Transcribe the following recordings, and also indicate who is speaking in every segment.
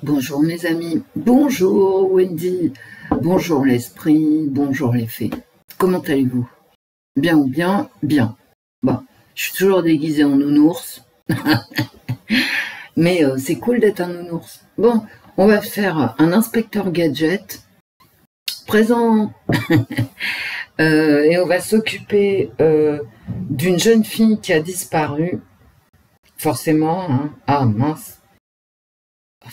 Speaker 1: Bonjour mes amis, bonjour Wendy, bonjour l'esprit, bonjour les fées. Comment allez-vous? Bien ou bien? Bien. Bon, je suis toujours déguisée en nounours, mais c'est cool d'être un nounours. Bon, on va faire un inspecteur gadget, présent, et on va s'occuper d'une jeune fille qui a disparu, forcément, hein. Ah mince.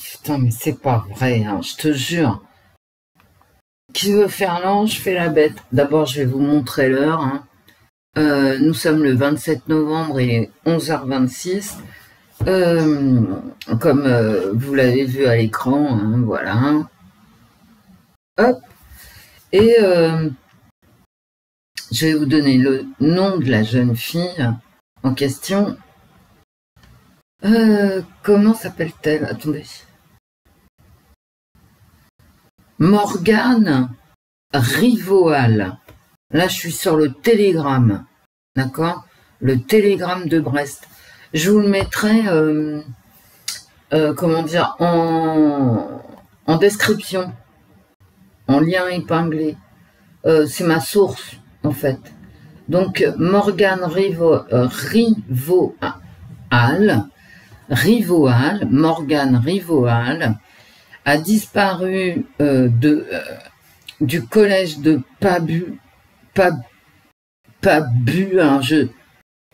Speaker 1: Putain, mais c'est pas vrai, hein, je te jure. Qui veut faire l'ange, fait la bête. D'abord, je vais vous montrer l'heure. Hein. Nous sommes le 27 novembre, il est 11h26. Comme vous l'avez vu à l'écran, hein, voilà. Hop. Et je vais vous donner le nom de la jeune fille en question. Comment s'appelle-t-elle? Attendez. Morgane Rivoal. Là, je suis sur le Télégramme. D'accord? Le Télégramme de Brest. Je vous le mettrai, comment dire, en description, en lien épinglé. C'est ma source, en fait. Donc, Morgane Morgane Rivoal, a disparu du collège de Pabu, hein,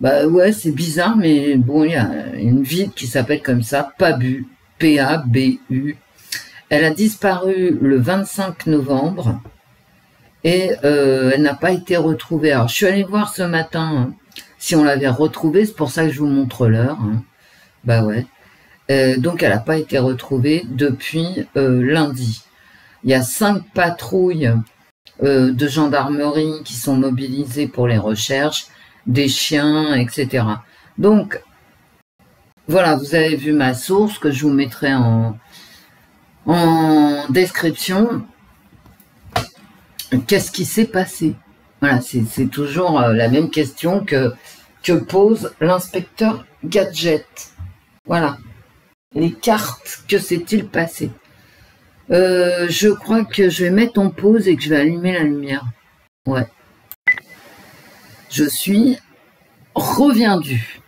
Speaker 1: bah ouais, c'est bizarre, mais bon, il y a une ville qui s'appelle comme ça, Pabu, P-A-B-U. Elle a disparu le 25 novembre et elle n'a pas été retrouvée. Alors, je suis allée voir ce matin hein, si on l'avait retrouvée, c'est pour ça que je vous montre l'heure. Hein. Bah ouais. Donc, elle n'a pas été retrouvée depuis lundi. Il y a 5 patrouilles de gendarmerie qui sont mobilisées pour les recherches, des chiens, etc. Donc, voilà, vous avez vu ma source que je vous mettrai en description. Qu'est-ce qui s'est passé? Voilà, c'est toujours la même question que pose l'inspecteur Gadget. Voilà. Les cartes, que s'est-il passé? Je crois que je vais mettre en pause et que je vais allumer la lumière. Ouais. Je suis reviendue.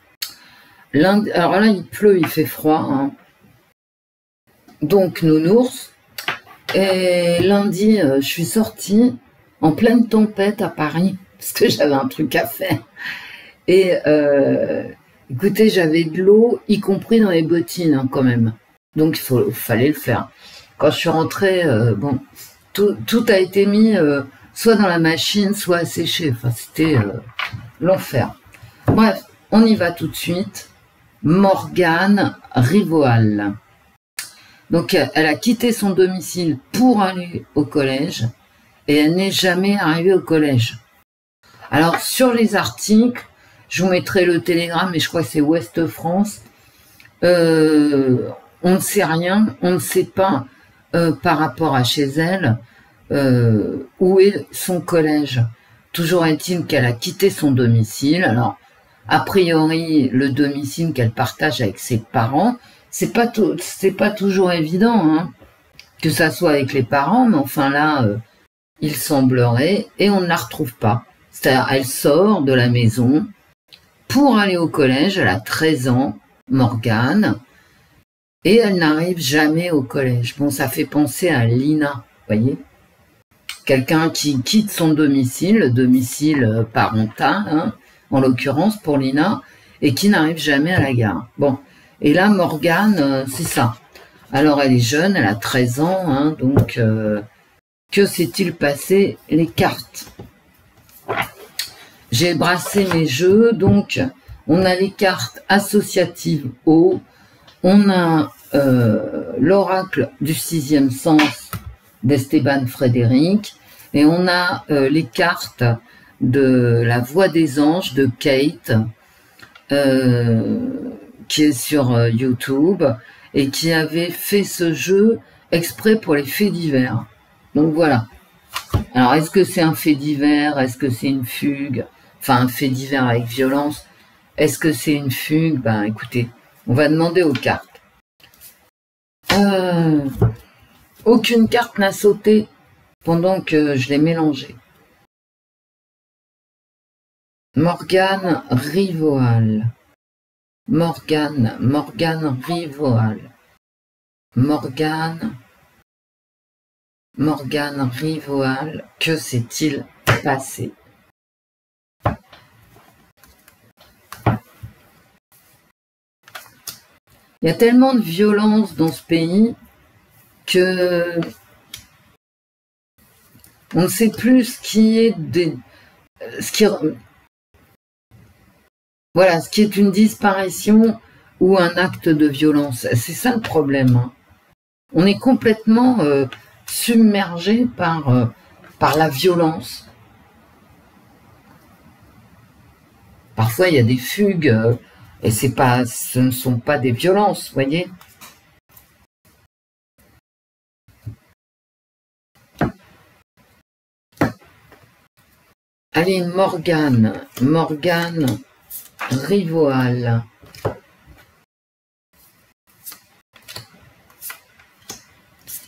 Speaker 1: Alors là, il pleut, il fait froid. Hein. Donc, nounours. Et lundi, je suis sortie en pleine tempête à Paris, parce que j'avais un truc à faire. Et écoutez, j'avais de l'eau, y compris dans les bottines, hein, quand même. Donc, il fallait le faire. Quand je suis rentrée, bon, tout a été mis soit dans la machine, soit à sécher. Enfin, c'était l'enfer. Bref, on y va tout de suite. Morgane Rivoal. Donc, elle a quitté son domicile pour aller au collège et elle n'est jamais arrivée au collège. Alors, sur les articles, je vous mettrai le Télégramme, mais je crois que c'est Ouest France. On ne sait rien, on ne sait pas par rapport à chez elle où est son collège. Toujours est-il qu'elle a quitté son domicile. Alors, a priori, le domicile qu'elle partage avec ses parents, c'est pas toujours évident hein, que ça soit avec les parents, mais enfin là, il semblerait, et on ne la retrouve pas. C'est-à-dire, elle sort de la maison pour aller au collège, elle a 13 ans, Morgane, et elle n'arrive jamais au collège. Bon, ça fait penser à Lina, vous voyez? Quelqu'un qui quitte son domicile, le domicile parental, hein, en l'occurrence pour Lina, et qui n'arrive jamais à la gare. Bon, et là, Morgane, c'est ça. Alors, elle est jeune, elle a 13 ans, hein, donc, que s'est-il passé? Les cartes. J'ai brassé mes jeux, donc, on a les cartes associatives haut, on a l'oracle du 6e sens d'Esteban Frédéric, et on a les cartes de la voix des anges de Kate, qui est sur YouTube, et qui avait fait ce jeu exprès pour les faits divers. Donc voilà. Alors, est-ce que c'est un fait divers? Est-ce que c'est une fugue? Enfin, un fait divers avec violence. Est-ce que c'est une fugue? Ben, écoutez, on va demander aux cartes. Aucune carte n'a sauté pendant que je l'ai mélangé. Morgane Rivoal. Morgane Rivoal. Morgane Rivoal. Que s'est-il passé? Il y a tellement de violence dans ce pays que on ne sait plus ce qui est voilà, ce qui est une disparition ou un acte de violence. C'est ça le problème. Hein. On est complètement submergé par la violence. Parfois, il y a des fugues et ce ne sont pas des violences, vous voyez. Allez, Morgane Rivoal.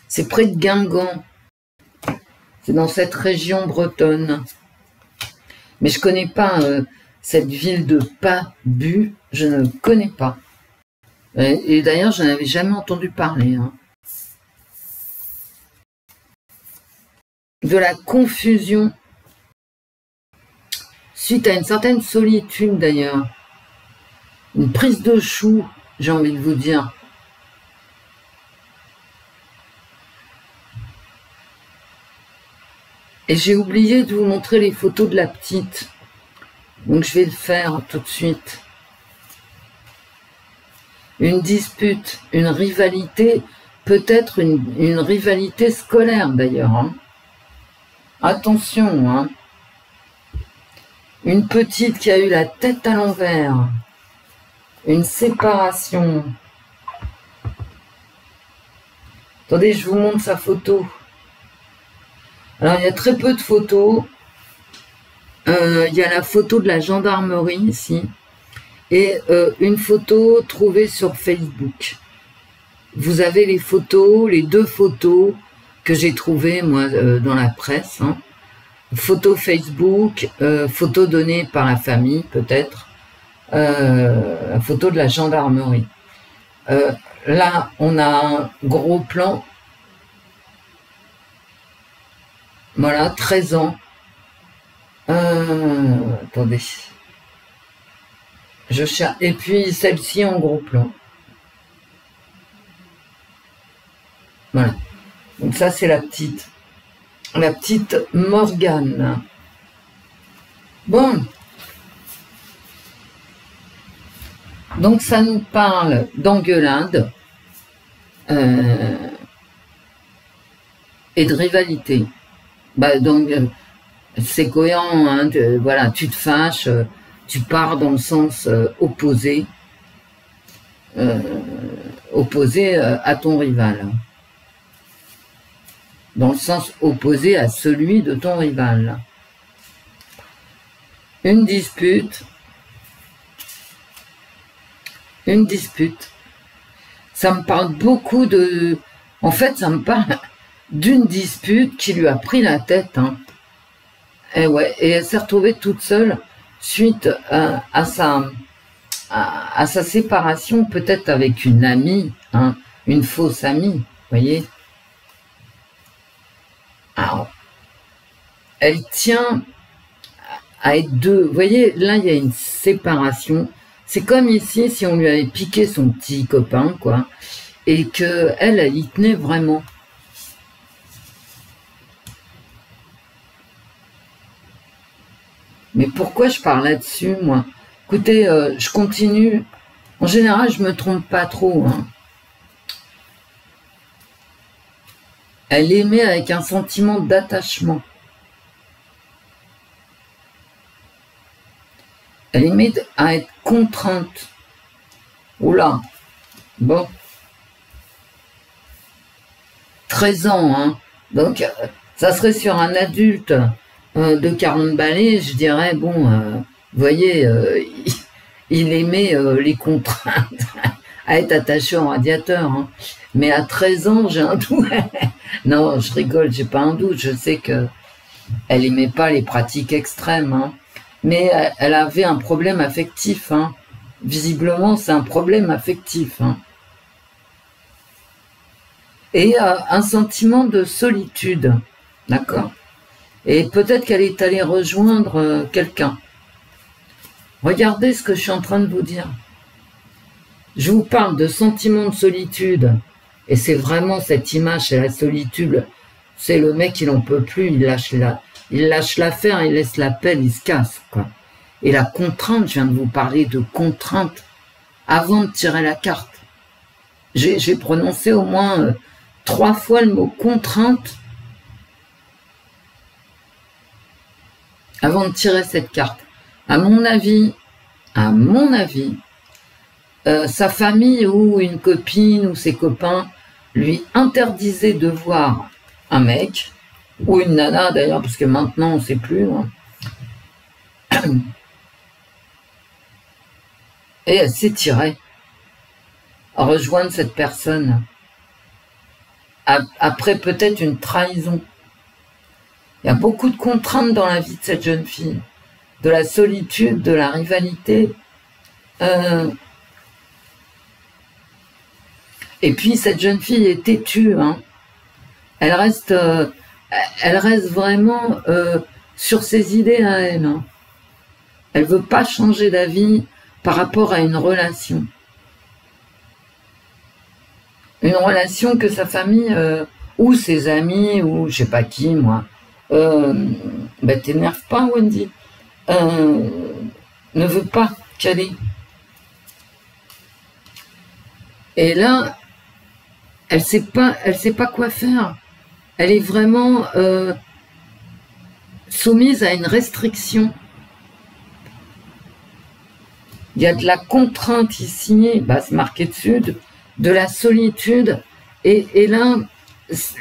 Speaker 1: C'est près de Guingamp. C'est dans cette région bretonne. Mais je connais pas cette ville de Pabu. Je ne connais pas. Et d'ailleurs, je n'avais jamais entendu parler. Hein. De la confusion. Suite à une certaine solitude d'ailleurs. Une prise de chou, j'ai envie de vous dire. Et j'ai oublié de vous montrer les photos de la petite. Donc je vais le faire tout de suite. Une dispute, une rivalité, peut-être une rivalité scolaire d'ailleurs. Hein. Attention, hein. Une petite qui a eu la tête à l'envers. Une séparation. Attendez, je vous montre sa photo. Alors, il y a très peu de photos. Il y a la photo de la gendarmerie ici. Et une photo trouvée sur Facebook. Vous avez les photos, les deux photos que j'ai trouvées, moi, dans la presse. Hein. Photo Facebook, photo donnée par la famille, peut-être. Photo de la gendarmerie. Là, on a un gros plan. Voilà, 13 ans. Attendez. Je cherche. Et puis celle-ci en gros plan. Voilà. Donc ça, c'est la petite. La petite Morgane. Bon. Donc ça nous parle d'engueulade et de rivalité. Bah, donc c'est cohérent, hein, voilà, tu te fâches, tu pars dans le sens opposé, à ton rival. Dans le sens opposé à celui de ton rival. Une dispute. Ça me parle beaucoup de... En fait, ça me parle d'une dispute qui lui a pris la tête. Hein. Et ouais, et elle s'est retrouvée toute seule suite à sa séparation, peut-être avec une amie, hein, une fausse amie, vous voyez. Alors, elle tient à être deux. Vous voyez, là, il y a une séparation. C'est comme ici, si on lui avait piqué son petit copain, quoi, et que elle y tenait vraiment. Mais pourquoi je parle là-dessus, moi? Écoutez, je continue. En général, je me trompe pas trop. Hein. Elle aimait avec un sentiment d'attachement. Elle aimait à être contrainte. Oula. Bon. 13 ans, hein. Donc, ça serait sur un adulte de 40 balais, je dirais, bon, vous voyez, il aimait les contraintes. à être attachée au radiateur. Hein. Mais à 13 ans, j'ai un doute. Non, je rigole, j'ai pas un doute. Je sais que elle aimait pas les pratiques extrêmes. Hein. Mais elle avait un problème affectif. Hein. Visiblement, c'est un problème affectif. Hein. Et un sentiment de solitude. D'accord? Et peut-être qu'elle est allée rejoindre quelqu'un. Regardez ce que je suis en train de vous dire. Je vous parle de sentiment de solitude. Et c'est vraiment cette image, c'est la solitude. C'est le mec, il n'en peut plus, il lâche l'affaire, il laisse l'appel, il se casse, quoi. Et la contrainte, je viens de vous parler de contrainte avant de tirer la carte. J'ai prononcé au moins 3 fois le mot contrainte avant de tirer cette carte. À mon avis, sa famille ou une copine ou ses copains lui interdisaient de voir un mec, ou une nana d'ailleurs, parce que maintenant on ne sait plus. Hein. Et elle s'est tirée à rejoindre cette personne. Après peut-être une trahison. Il y a beaucoup de contraintes dans la vie de cette jeune fille. De la solitude, de la rivalité. Et puis cette jeune fille est têtue. Hein. Elle reste vraiment sur ses idées à elle. Hein. Elle veut pas changer d'avis par rapport à une relation. Une relation que sa famille ou ses amis ou je sais pas qui, moi, t'énerve pas, Wendy, ne veut pas qu'elle ait. Et là, elle sait pas quoi faire. Elle est vraiment soumise à une restriction. Il y a de la contrainte ici, c'est marqué dessus, de la solitude, et là,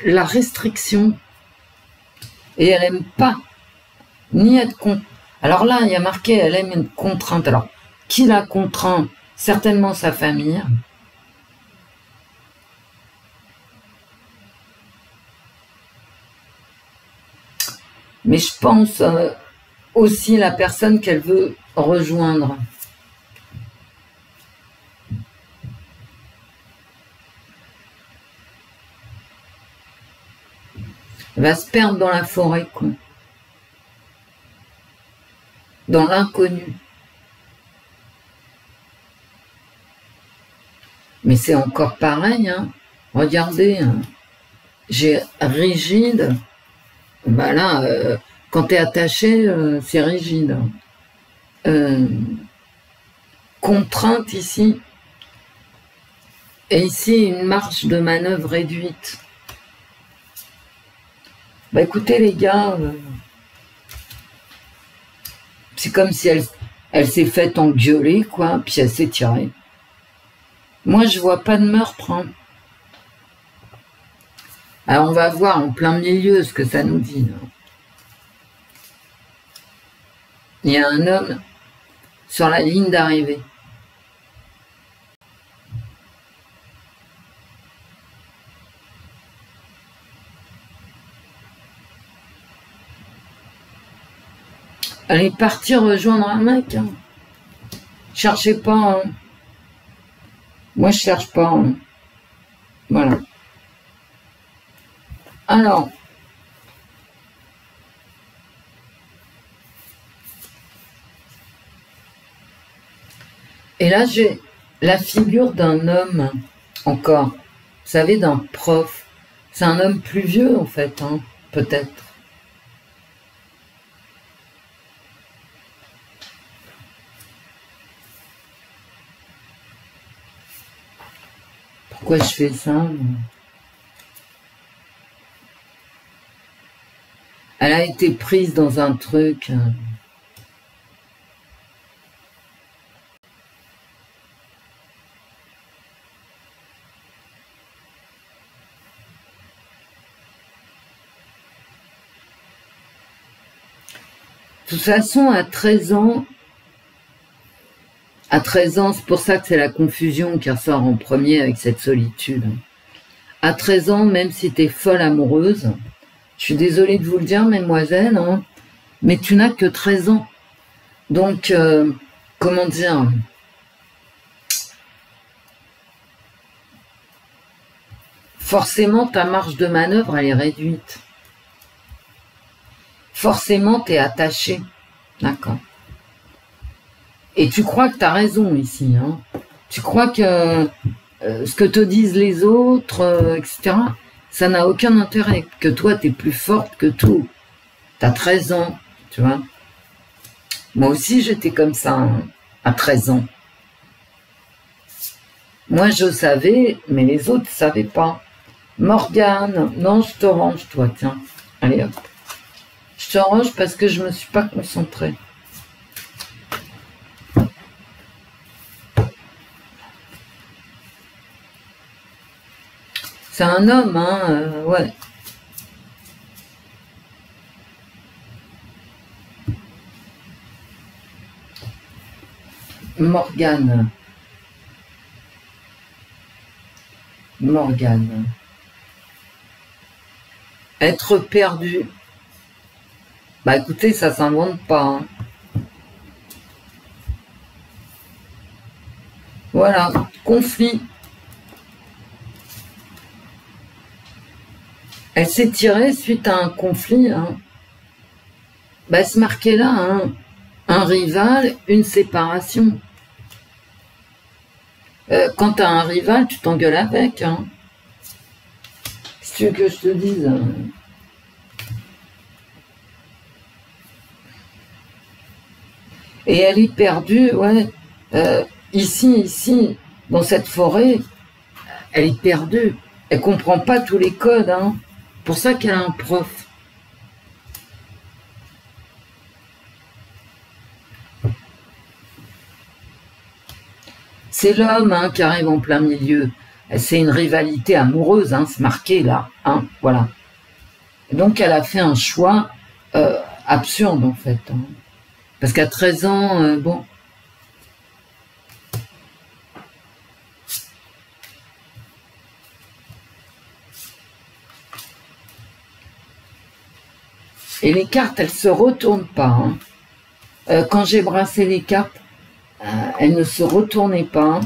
Speaker 1: la restriction. Et elle aime pas, ni être contrainte. Alors là, il y a marqué, elle aime une contrainte. Alors, qui la contraint? Certainement sa famille. Mais je pense aussi la personne qu'elle veut rejoindre. Elle va se perdre dans la forêt, quoi. Dans l'inconnu. Mais c'est encore pareil, hein. Regardez, hein. J'ai rigide. Là, quand tu es attaché, c'est rigide. Contrainte ici. Et ici, une marge de manœuvre réduite. Écoutez les gars, c'est comme si elle s'est faite engueuler, quoi, puis elle s'est tirée. Moi, je vois pas de meurtre. Hein. Alors, on va voir en plein milieu ce que ça nous dit. Là. Il y a un homme sur la ligne d'arrivée. Elle est partie rejoindre un mec. Hein. Cherchez pas. Hein. Moi, je cherche pas. Hein. Voilà. Alors. Et là, j'ai la figure d'un homme, encore. Vous savez, d'un prof. C'est un homme plus vieux, en fait, hein, peut-être. Pourquoi je fais ça, moi ? Elle a été prise dans un truc. De toute façon, à 13 ans, À 13 ans, c'est pour ça que c'est la confusion qui ressort en premier avec cette solitude. À 13 ans, même si tu es folle amoureuse, je suis désolée de vous le dire, mesdemoiselles, hein, mais tu n'as que 13 ans. Donc, comment dire, forcément, ta marge de manœuvre, elle est réduite. Forcément, tu es attaché. D'accord. Et tu crois que tu as raison ici. Hein. Tu crois que ce que te disent les autres, etc., ça n'a aucun intérêt. Que toi, tu es plus forte que tout. Tu as 13 ans, tu vois. Moi aussi, j'étais comme ça, hein, à 13 ans. Moi, je savais, mais les autres ne savaient pas. Morgane, non, je te range, toi, tiens. Allez, hop. Je te range parce que je ne me suis pas concentrée. C'est un homme, hein, ouais. Morgane. Morgane. Être perdu. Bah écoutez, ça s'invente pas. Hein. Voilà, conflit. Elle s'est tirée suite à un conflit. Hein. Bah, c'est marqué là, hein. Un rival, une séparation. Quand tu as un rival, tu t'engueules avec. Hein. Si tu veux que je te dise. Hein. Et elle est perdue, ouais. Ici, dans cette forêt, elle est perdue. Elle comprend pas tous les codes. Hein. Pour ça qu'elle a un prof. C'est l'homme hein, qui arrive en plein milieu. C'est une rivalité amoureuse, hein, c'est marqué là. Hein, voilà. Et donc elle a fait un choix absurde en fait. Hein. Parce qu'à 13 ans, bon. Et les cartes, elles se retournent pas. Hein. Quand j'ai brassé les cartes, elles ne se retournaient pas.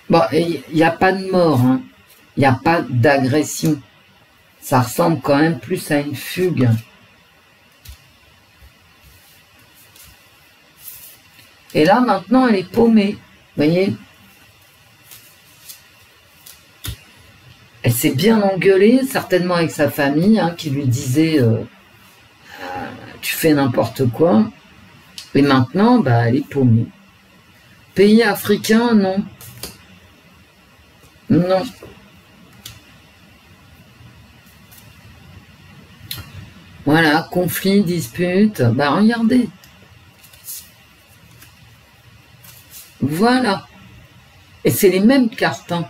Speaker 1: Bon, il n'y a pas de mort. Hein. Il n'y a pas d'agression. Ça ressemble quand même plus à une fugue. Et là, maintenant, elle est paumée. Vous voyez ? Elle s'est bien engueulée, certainement avec sa famille, hein, qui lui disait tu fais n'importe quoi. Et maintenant, bah, elle est paumée. Pays africain, non. Non. Voilà, conflit, dispute. Bah, regardez. Voilà. Et c'est les mêmes cartes. Hein.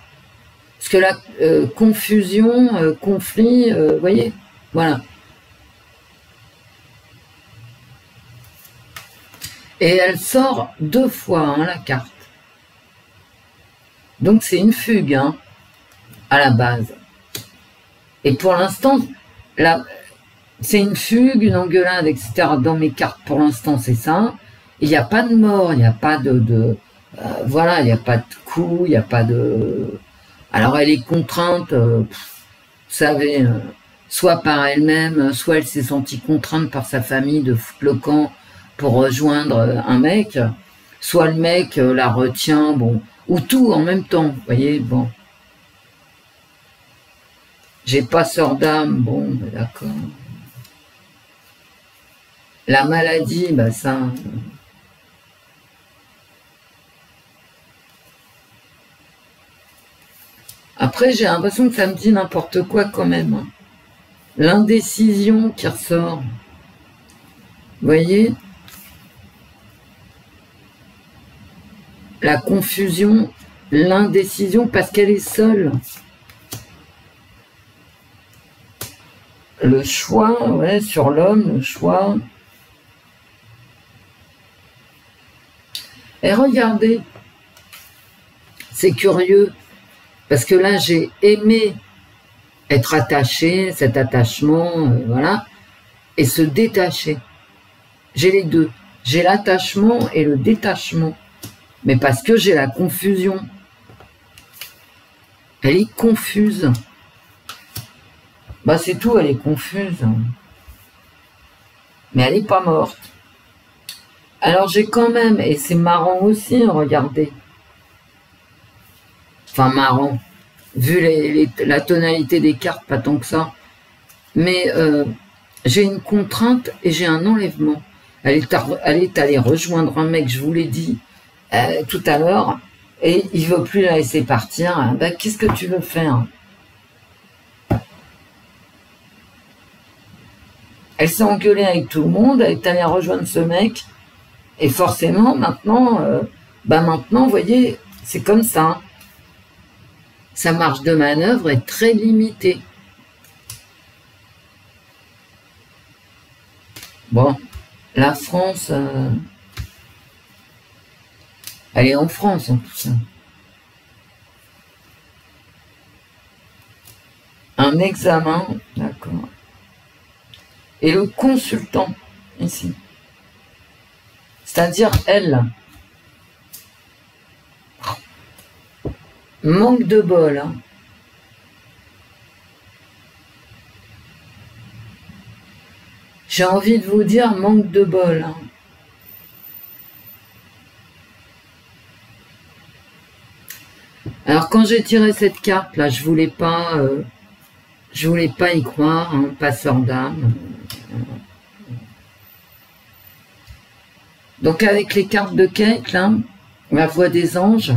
Speaker 1: Parce que la confusion, conflit, vous voyez, voilà. Et elle sort 2 fois, hein, la carte. Donc c'est une fugue, hein, à la base. Et pour l'instant, c'est une fugue, une engueulade, etc. Dans mes cartes, pour l'instant, c'est ça. Il n'y a pas de mort, il n'y a pas voilà, il n'y a pas de coup, il n'y a pas de... Alors elle est contrainte, vous savez, soit par elle-même, soit elle s'est sentie contrainte par sa famille de foutre le camp pour rejoindre un mec, soit le mec la retient, bon, ou tout en même temps, vous voyez, bon. J'ai pas sœur d'âme, bon, d'accord. La maladie, bah ça... Après, j'ai l'impression que ça me dit n'importe quoi quand même. Hein. L'indécision qui ressort. Vous voyez ? La confusion, l'indécision parce qu'elle est seule. Le choix, ouais, sur l'homme, le choix. Et regardez, c'est curieux, parce que là, j'ai aimé être attaché, cet attachement, voilà, et se détacher. J'ai les deux. J'ai l'attachement et le détachement. Mais parce que j'ai la confusion. Elle est confuse. Bah c'est tout, elle est confuse. Mais elle n'est pas morte. Alors j'ai quand même, et c'est marrant aussi, regardez. Enfin marrant, vu la tonalité des cartes, pas tant que ça. Mais j'ai une contrainte et j'ai un enlèvement. Elle est allée rejoindre un mec, je vous l'ai dit tout à l'heure, et il veut plus la laisser partir. Ben, qu'est-ce que tu veux faire? Elle s'est engueulée avec tout le monde, elle est allée rejoindre ce mec, et forcément, maintenant, vous voyez, c'est comme ça. Sa marge de manœuvre est très limitée. Bon, la France, elle est en France en tout ça. Un examen, d'accord. Et le consultant, ici. C'est-à-dire elle. Manque de bol, hein. J'ai envie de vous dire manque de bol. Hein. Alors quand j'ai tiré cette carte là, je voulais pas y croire, hein, passeur d'âme. Donc avec les cartes de Kate là, la voix des anges.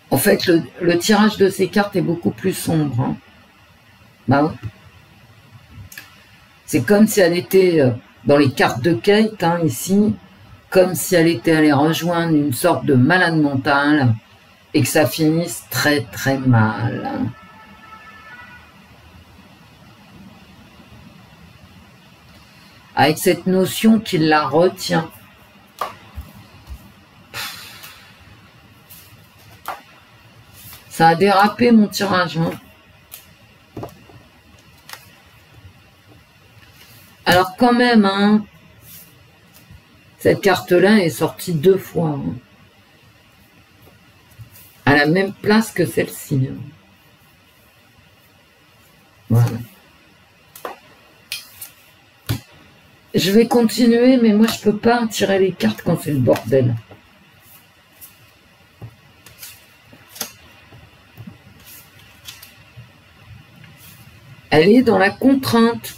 Speaker 1: En fait, le tirage de ces cartes est beaucoup plus sombre. Hein. Bah ouais. C'est comme si elle était dans les cartes de Kate, hein, ici, comme si elle était allée rejoindre une sorte de malade mental et que ça finisse très très mal. Avec cette notion qu'il la retient. Ça a dérapé mon tirage. Hein. Alors quand même, hein, cette carte-là est sortie 2 fois. Hein, à la même place que celle-ci. Hein. Voilà. Je vais continuer, mais moi je peux pas tirer les cartes quand c'est le bordel. Elle est dans la contrainte.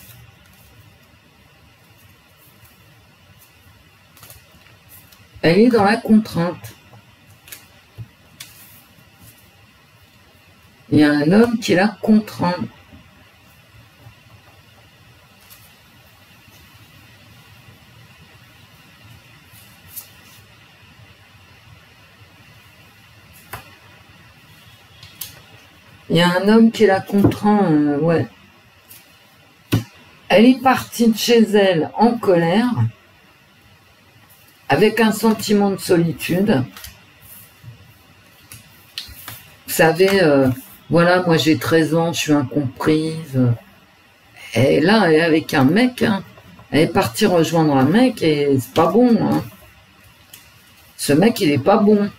Speaker 1: Elle est dans la contrainte. Il y a un homme qui la contraint. Il y a un homme qui la contraint, ouais. Elle est partie de chez elle en colère, avec un sentiment de solitude. Vous savez, voilà, moi j'ai 13 ans, je suis incomprise. Et là, elle est avec un mec, hein. Elle est partie rejoindre un mec et c'est pas bon. Hein. Ce mec, il est pas bon.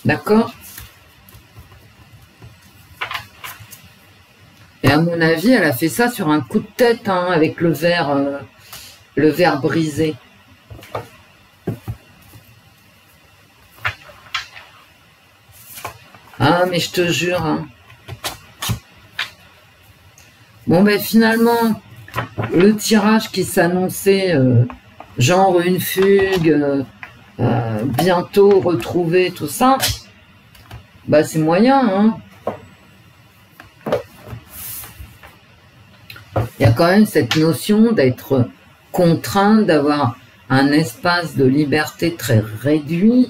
Speaker 1: D'accord? Et à mon avis, elle a fait ça sur un coup de tête, hein, avec le verre brisé. Ah, mais je te jure. Hein. Bon, ben finalement, le tirage qui s'annonçait, genre une fugue, bientôt retrouvé, tout ça, bah c'est moyen, hein. Il y a quand même cette notion d'être contraint, d'avoir un espace de liberté très réduit.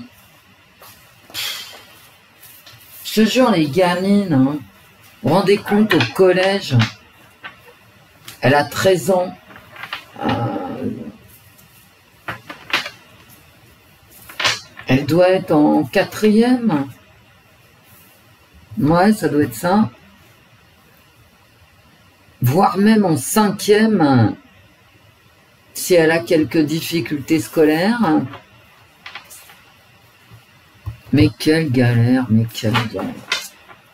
Speaker 1: Je te jure, les gamines, hein, vous vous rendez compte, au collège, elle a 13 ans. doit être en 4e. Ouais, ça doit être ça. Voire même en 5e, si elle a quelques difficultés scolaires. Mais quelle galère, mais quelle galère.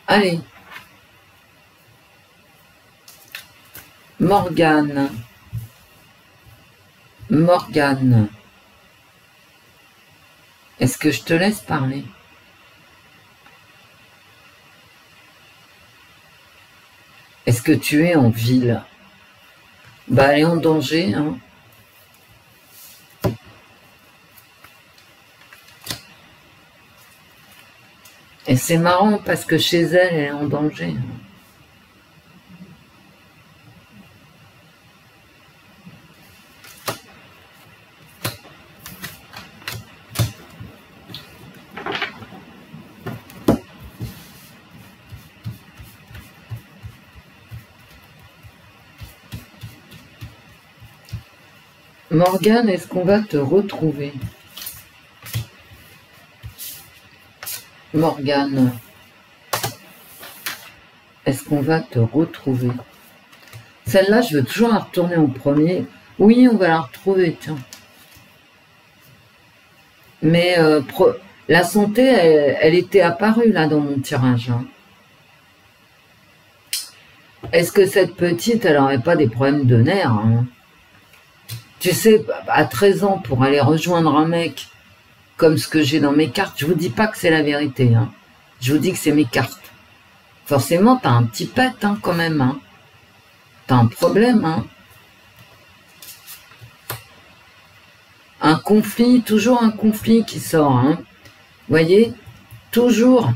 Speaker 1: Allez. Morgane. Morgane. Est-ce que je te laisse parler? Est-ce que tu es en ville? Bah, elle est en danger, hein. Et c'est marrant parce que chez elle, elle est en danger. Morgane, est-ce qu'on va te retrouver? Morgane, est-ce qu'on va te retrouver? Celle-là, je veux toujours la retourner en premier. Oui, on va la retrouver, tiens. Mais la santé, elle était apparue là dans mon tirage. Hein. Est-ce que cette petite, elle n'aurait pas des problèmes de nerfs hein? Tu sais, à 13 ans, pour aller rejoindre un mec comme ce que j'ai dans mes cartes, je vous dis pas que c'est la vérité. Hein. Je vous dis que c'est mes cartes. Forcément, t'as un petit pet hein, quand même. Hein. T'as un problème. Hein. Un conflit, toujours un conflit qui sort. Hein. Vous voyez, toujours,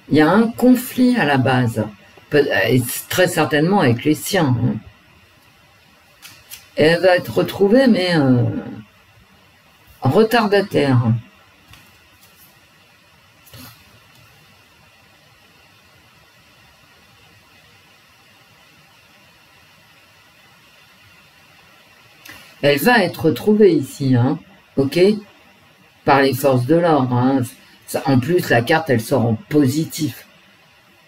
Speaker 1: il y a un conflit à la base. Et très certainement avec les siens. Hein. Et elle va être retrouvée, mais retardataire. Elle va être retrouvée ici, hein, ok, par les forces de l'ordre. Hein. En plus, la carte, elle sort en positif.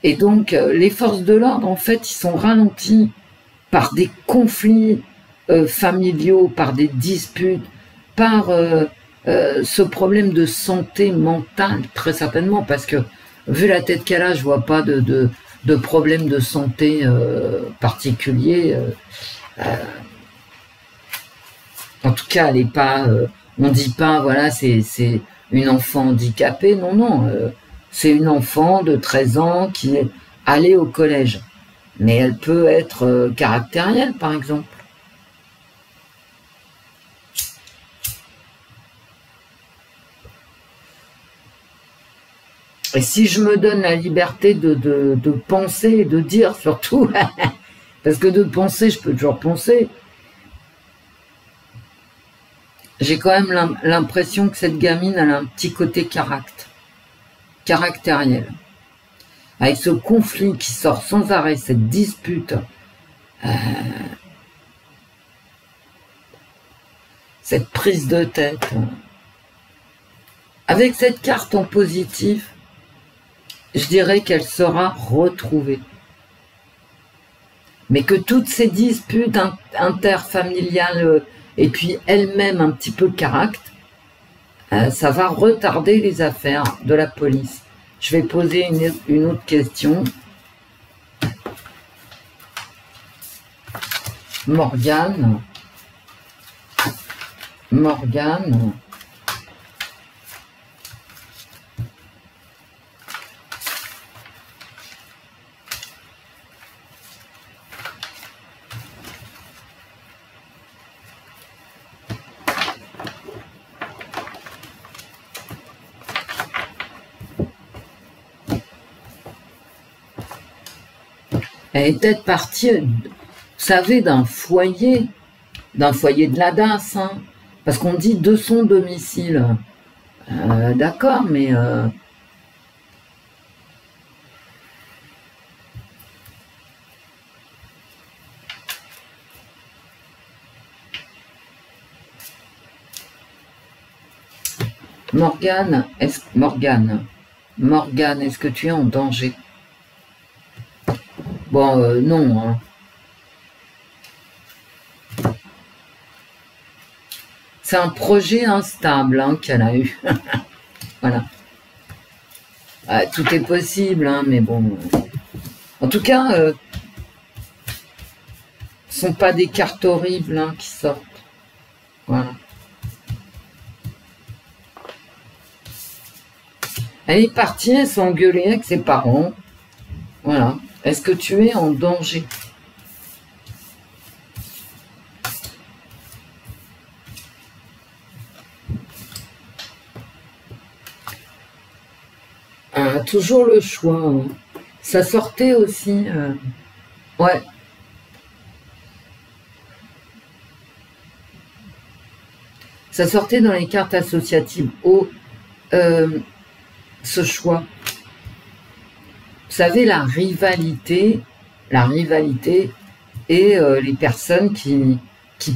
Speaker 1: Et donc, les forces de l'ordre, en fait, ils sont ralentis par des conflits familiaux, par des disputes, par ce problème de santé mentale, très certainement, parce que, vu la tête qu'elle a, je vois pas de problème de santé particulier. En tout cas, elle est pas. On dit pas, voilà, c'est une enfant handicapée. Non, non. C'est une enfant de 13 ans qui est allée au collège. Mais elle peut être caractérielle, par exemple. Et si je me donne la liberté de penser et de dire surtout, parce que de penser, je peux toujours penser, j'ai quand même l'impression que cette gamine, elle a un petit côté caractériel. Avec ce conflit qui sort sans arrêt, cette dispute, cette prise de tête. Avec cette carte en positif, je dirais qu'elle sera retrouvée. Mais que toutes ces disputes interfamiliales et puis elle-même un petit peu ça va retarder les affaires de la police. Je vais poser une autre question. Morgane. Elle est peut-être partie, vous savez, d'un foyer de la DAS, hein, parce qu'on dit de son domicile. D'accord, mais... Morgane, Morgane, est-ce que tu es en danger? Bon, non, hein. C'est un projet instable hein, qu'elle a eu. Voilà. Ah, tout est possible, hein, mais bon. En tout cas, ce sont pas des cartes horribles hein, qui sortent. Voilà. Elle est partie, elle s'est engueulée avec ses parents. Voilà. Est-ce que tu es en danger? Toujours le choix. Hein. Ça sortait aussi. Ouais. Ça sortait dans les cartes associatives. Oh, ce choix. Vous savez, la rivalité et les personnes qui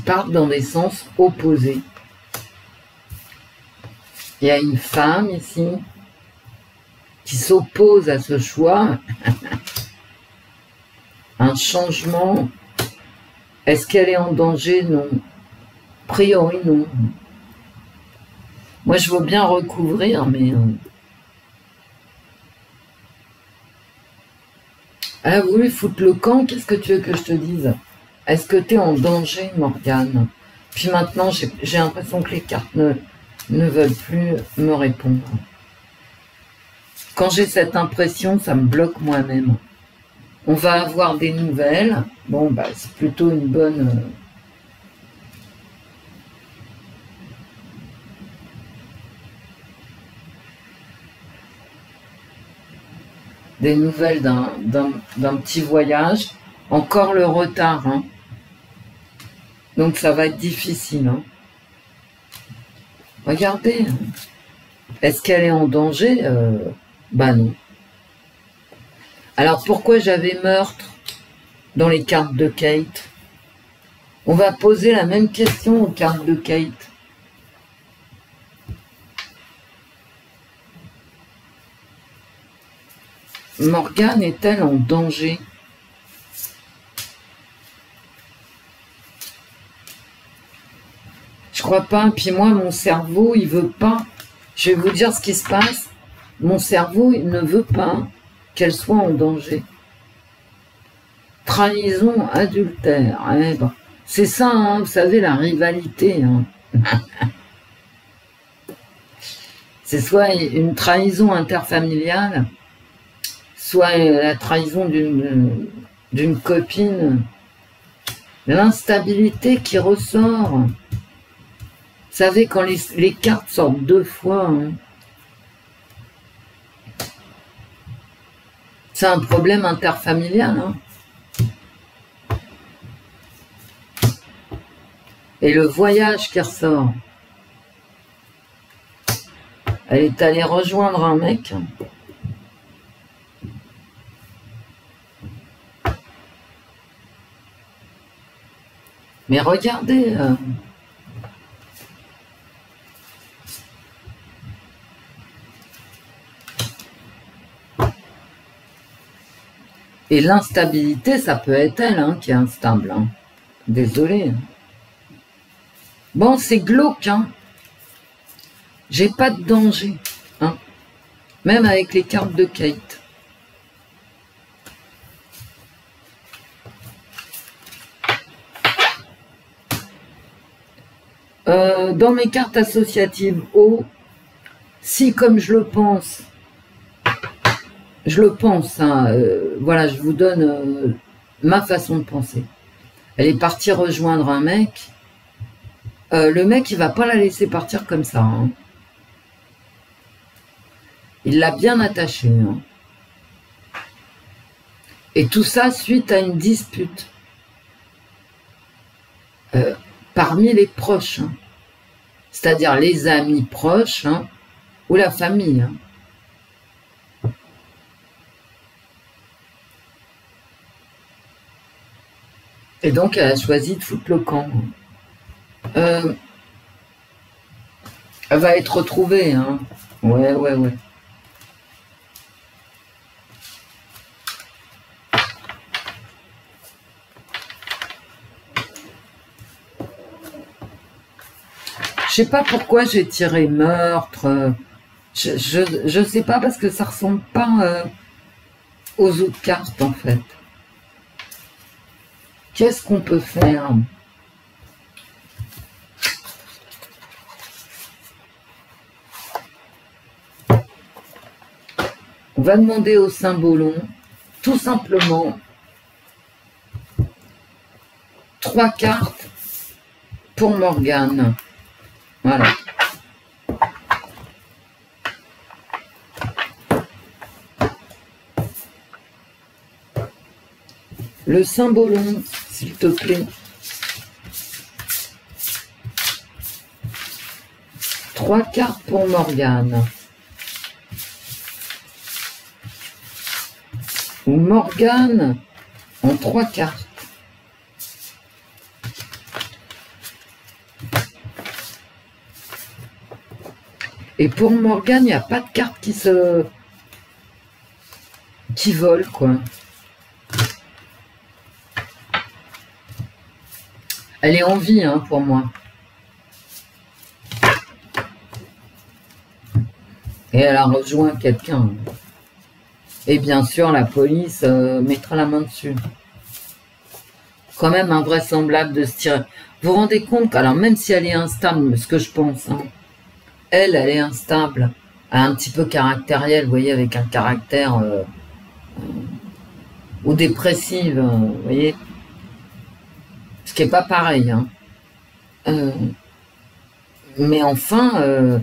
Speaker 1: partent dans des sens opposés. Il y a une femme ici qui s'oppose à ce choix. Un changement. Est-ce qu'elle est en danger? Non. A priori, non. Moi, je veux bien recouvrir, mais... Elle a voulu foutre le camp, qu'est-ce que tu veux que je te dise? Est-ce que tu es en danger, Morgane? Puis maintenant, j'ai l'impression que les cartes ne veulent plus me répondre. Quand j'ai cette impression, ça me bloque moi-même. On va avoir des nouvelles. Bon, bah, c'est plutôt une bonne... Des nouvelles d'un petit voyage. Encore le retard. Hein. Donc ça va être difficile. Hein. Regardez. Est-ce qu'elle est en danger? Bah non. Alors pourquoi j'avais meurtre dans les cartes de Kate? On va poser la même question aux cartes de Kate. Morgane est-elle en danger? Je crois pas. Puis moi, mon cerveau, il veut pas. Je vais vous dire ce qui se passe. Mon cerveau, il ne veut pas qu'elle soit en danger. Trahison, adultère. Eh ben, c'est ça, hein, vous savez, la rivalité. Hein. C'est soit une trahison interfamiliale, soit la trahison d'une copine. L'instabilité qui ressort. Vous savez, quand les cartes sortent deux fois, hein, c'est un problème interfamilial. Hein. Et le voyage qui ressort. Elle est allée rejoindre un mec. Mais regardez. Et l'instabilité, ça peut être elle hein, qui est instable. Hein. Désolée. Bon, c'est glauque. Hein. J'ai pas de danger. Hein. Même avec les cartes de Kate. Dans mes cartes associatives, si comme je le pense, hein, voilà, je vous donne ma façon de penser. Elle est partie rejoindre un mec. Le mec, il va pas la laisser partir comme ça. Hein. Il l'a bien attachée. Hein. Et tout ça suite à une dispute. Parmi les proches. Hein. C'est-à-dire les amis proches hein, ou la famille. Hein. Et donc, elle a choisi de foutre le camp. Elle va être retrouvée, hein. Ouais, ouais, ouais. Je sais pas pourquoi j'ai tiré meurtre. Je sais pas parce que ça ressemble pas aux autres cartes en fait. Qu'est-ce qu'on peut faire? On va demander au Symbolon, tout simplement, 3 cartes pour Morgane. Voilà. Le Symbolon, s'il te plaît. 3 cartes pour Morgane. Ou Morgane en 3 cartes. Et pour Morgane, il n'y a pas de carte qui vole, quoi. Elle est en vie, hein, pour moi. Et elle a rejoint quelqu'un. Et bien sûr, la police mettra la main dessus. Quand même invraisemblable de se tirer. Vous vous rendez compte qu'alors, même si elle est instable, ce que je pense, hein, elle est instable, un petit peu caractérielle, vous voyez, avec un caractère ou dépressive, vous voyez. Ce qui n'est pas pareil. Hein. Mais enfin,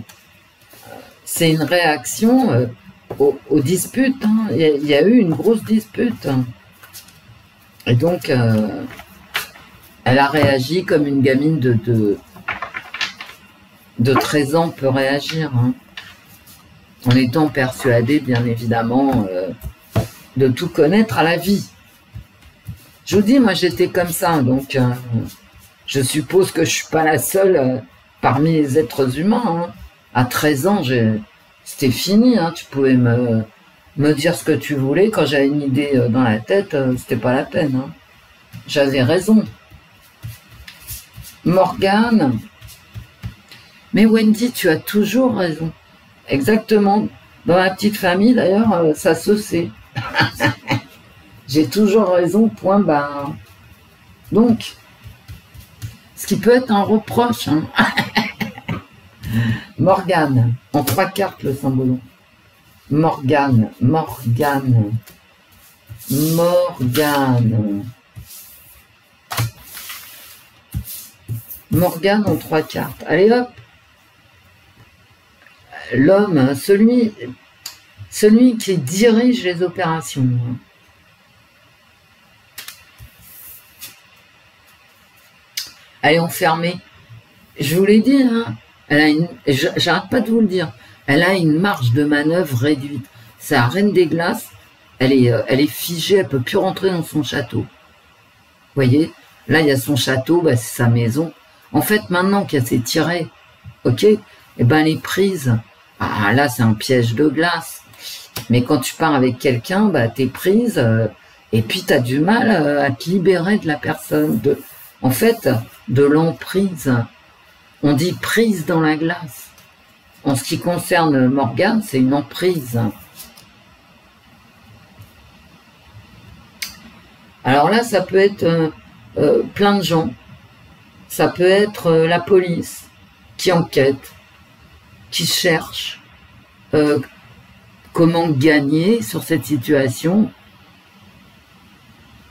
Speaker 1: c'est une réaction aux disputes. Hein. Il y a eu une grosse dispute. Et donc, elle a réagi comme une gamine de 13 ans peut réagir. Hein. En étant persuadée, bien évidemment, de tout connaître à la vie. Je vous dis, moi j'étais comme ça, donc je suppose que je suis pas la seule parmi les êtres humains. Hein. À 13 ans, c'était fini, hein. Tu pouvais me dire ce que tu voulais. Quand j'avais une idée dans la tête, c'était pas la peine. Hein. J'avais raison. Morgane. Mais Wendy, tu as toujours raison. Exactement. Dans la petite famille, d'ailleurs, ça se sait. J'ai toujours raison, point barre. Donc, ce qui peut être un reproche. Hein. Morgane, en 3 cartes le Symbolon. Morgane, Morgane, Morgane. Morgane en 3 cartes. Allez hop. L'homme, celui qui dirige les opérations. Elle est enfermée. Je vous l'ai dit, hein, j'arrête pas de vous le dire, elle a une marge de manœuvre réduite. C'est la reine des glaces, elle est figée, elle peut plus rentrer dans son château. Vous voyez, là il y a son château, bah, c'est sa maison. En fait, maintenant qu'elle s'est tirée, ok, et ben elle est prise. Ah là, c'est un piège de glace. Mais quand tu pars avec quelqu'un, bah t'es prise, et puis t'as du mal à te libérer de la personne. En fait, de l'emprise. On dit prise dans la glace. En ce qui concerne Morgane, c'est une emprise. Alors là, ça peut être plein de gens. Ça peut être la police qui enquête, qui cherche comment gagner sur cette situation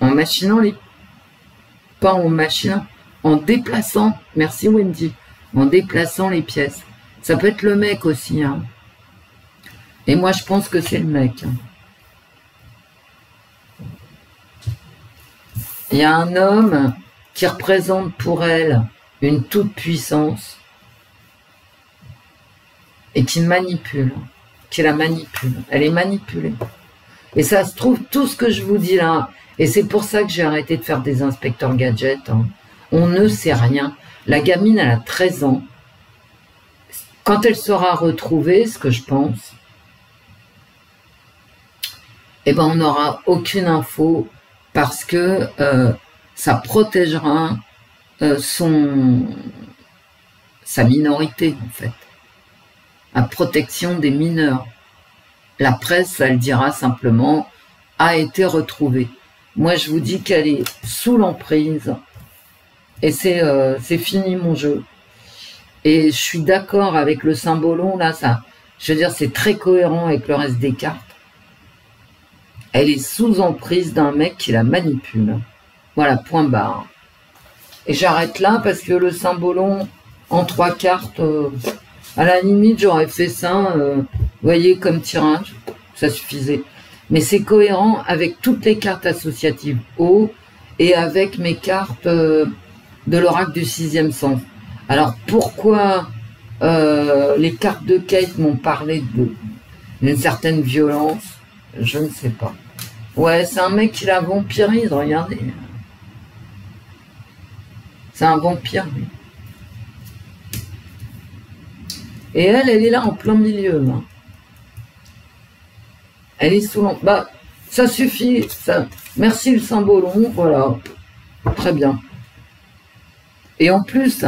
Speaker 1: en machinant les... Pas en machinant, en déplaçant, merci Wendy, en déplaçant les pièces. Ça peut être le mec aussi. Hein. Et moi, je pense que c'est le mec. Hein. Il y a un homme qui représente pour elle une toute-puissance et qui manipule, qui la manipule. Elle est manipulée. Et ça se trouve, tout ce que je vous dis là, et c'est pour ça que j'ai arrêté de faire des inspecteurs gadgets, hein. On ne sait rien. La gamine, elle a 13 ans. Quand elle sera retrouvée, ce que je pense, eh ben on n'aura aucune info parce que ça protégera sa minorité, en fait. La protection des mineurs. La presse, elle dira simplement « a été retrouvée ». Moi, je vous dis qu'elle est sous l'emprise et c'est fini mon jeu. Et je suis d'accord avec le symbolon, là, ça, je veux dire, c'est très cohérent avec le reste des cartes. Elle est sous emprise d'un mec qui la manipule. Voilà, point barre. Et j'arrête là parce que le symbolon en 3 cartes, à la limite, j'aurais fait ça, vous voyez, comme tirage, ça suffisait. Mais c'est cohérent avec toutes les cartes associatives haut et avec mes cartes de l'oracle du 6e sens. Alors pourquoi les cartes de Kate m'ont parlé d'une certaine violence, je ne sais pas. Ouais, c'est un mec qui la vampirise, regardez. C'est un vampire, lui. Et elle est là en plein milieu. Là. Elle est sous l'emprise. Bah, ça suffit. Ça... Merci le symbolon, voilà. Très bien. Et en plus,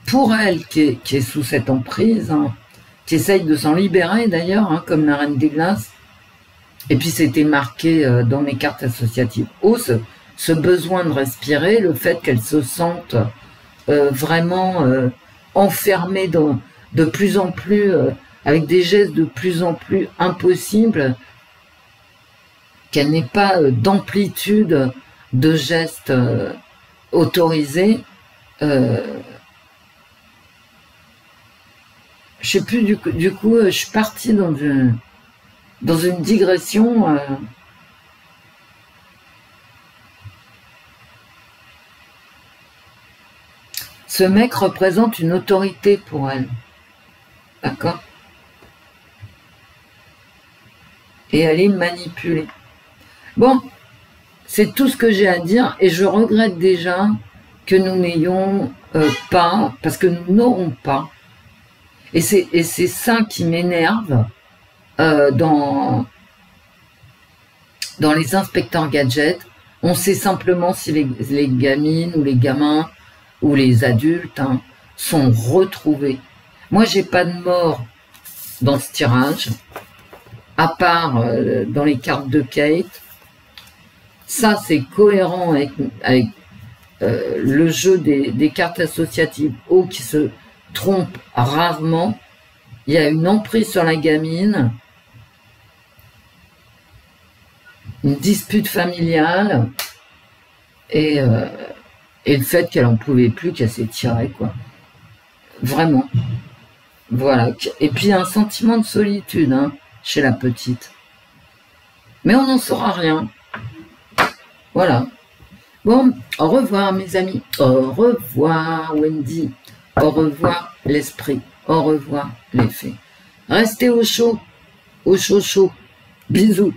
Speaker 1: pour elle qui est sous cette emprise, hein, qui essaye de s'en libérer d'ailleurs, hein, comme la Reine des Glaces, et puis c'était marqué dans mes cartes associatives haut, ce besoin de respirer, le fait qu'elle se sente vraiment enfermée de plus en plus, avec des gestes de plus en plus impossibles, qu'elle n'ait pas d'amplitude de gestes autorisés. Je sais plus, du coup, je suis partie dans une digression. Ce mec représente une autorité pour elle. D'accord? Et elle est manipulée. Bon, c'est tout ce que j'ai à dire et je regrette déjà que nous n'ayons pas, parce que nous n'aurons pas. Et c'est ça qui m'énerve dans les inspecteurs gadgets. On sait simplement si les gamines ou les gamins ou les adultes hein, sont retrouvés. Moi, j'ai pas de mort dans ce tirage, à part dans les cartes de Kate. Ça, c'est cohérent avec le jeu des cartes associatives haut qui se trompe rarement. Il y a une emprise sur la gamine, une dispute familiale et le fait qu'elle en pouvait plus, qu'elle s'est tirée, quoi. Vraiment. Voilà. Et puis un sentiment de solitude hein, chez la petite. Mais on n'en saura rien. Voilà. Bon, au revoir mes amis. Au revoir Wendy. Au revoir l'esprit. Au revoir les fées. Restez au chaud. Au chaud chaud. Bisous.